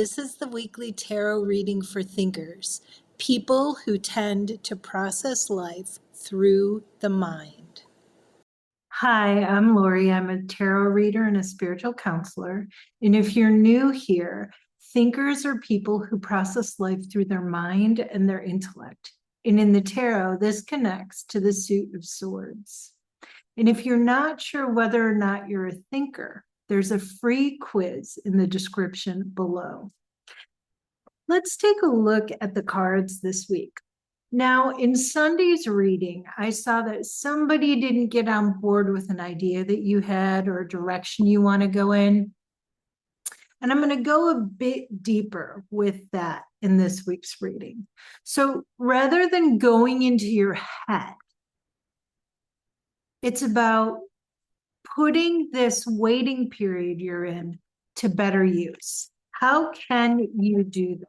This is the weekly tarot reading for thinkers, people who tend to process life through the mind. Hi, I'm Lori. I'm a tarot reader and a spiritual counselor. And if you're new here, thinkers are people who process life through their mind and their intellect. And in the tarot, this connects to the suit of swords. And if you're not sure whether or not you're a thinker, there's a free quiz in the description below. Let's take a look at the cards this week. Now, in Sunday's reading, I saw that somebody didn't get on board with an idea that you had or a direction you want to go in. And I'm going to go a bit deeper with that in this week's reading. So rather than going into your head, it's about putting this waiting period you're in to better use. How can you do that?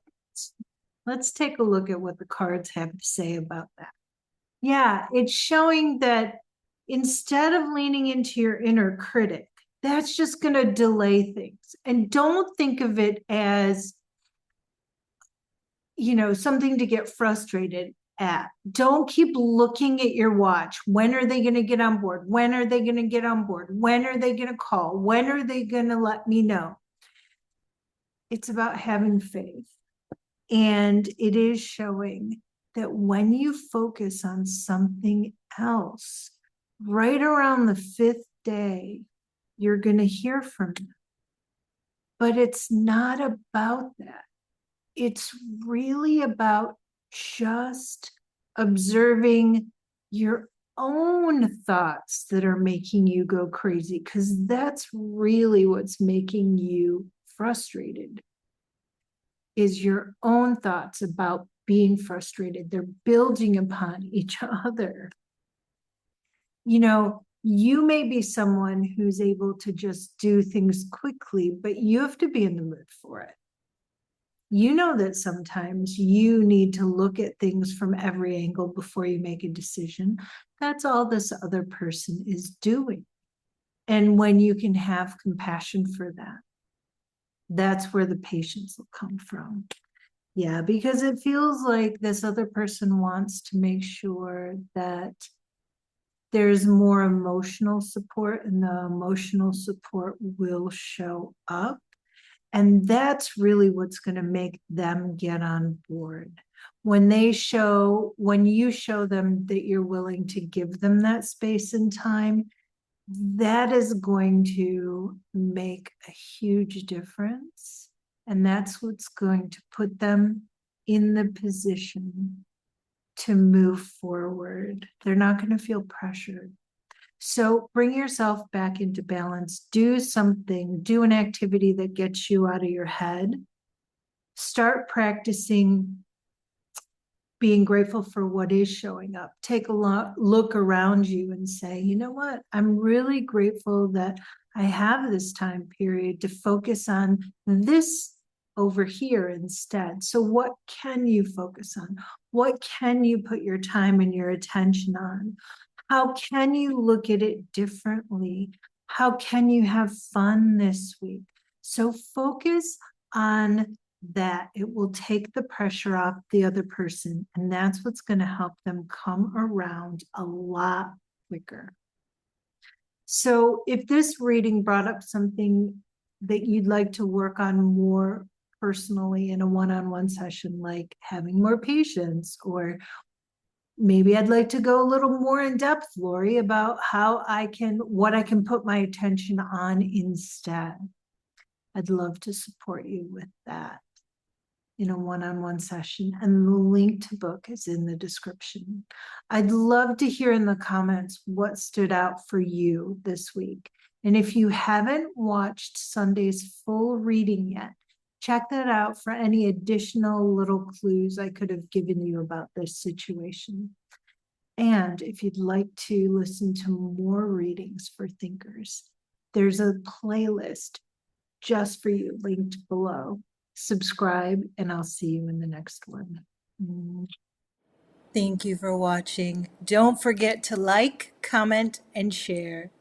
Let's take a look at what the cards have to say about that. Yeah, it's showing that instead of leaning into your inner critic, that's just going to delay things. And don't think of it as, something to get frustrated at. Don't keep looking at your watch. When are they going to get on board? When are they going to get on board? When are they going to call? When are they going to let me know? It's about having faith. And it is showing that when you focus on something else, right around the 5th day, you're going to hear from them. But it's not about that. It's really about just observing your own thoughts that are making you go crazy, because that's really what's making you frustrated, is your own thoughts about being frustrated. They're building upon each other. You may be someone who's able to just do things quickly, but you have to be in the mood for it. You know that sometimes you need to look at things from every angle before you make a decision. That's all this other person is doing. And when you can have compassion for that, that's where the patience will come from. Yeah, because it feels like this other person wants to make sure that there's more emotional support, and the emotional support will show up. And that's really what's going to make them get on board. When you show them that you're willing to give them that space and time, that is going to make a huge difference. And that's what's going to put them in the position to move forward. They're not going to feel pressured. So bring yourself back into balance. Do an activity that gets you out of your head. Start practicing being grateful for what is showing up. Take a look around you and say, you know what? I'm really grateful that I have this time period to focus on this over here instead. So what can you focus on? What can you put your time and your attention on? How can you look at it differently? How can you have fun this week? So focus on that. It will take the pressure off the other person, and that's what's going to help them come around a lot quicker. So if this reading brought up something that you'd like to work on more personally in a one-on-one session, like having more patience, or maybe I'd like to go a little more in depth, Lori, about what I can put my attention on instead, I'd love to support you with that in a one-on-one session, and the link to book is in the description. I'd love to hear in the comments what stood out for you this week. And if you haven't watched Sunday's full reading yet, check that out for any additional little clues I could have given you about this situation. And if you'd like to listen to more readings for thinkers, there's a playlist just for you linked below. Subscribe, and I'll see you in the next one. Thank you for watching. Don't forget to like, comment, and share.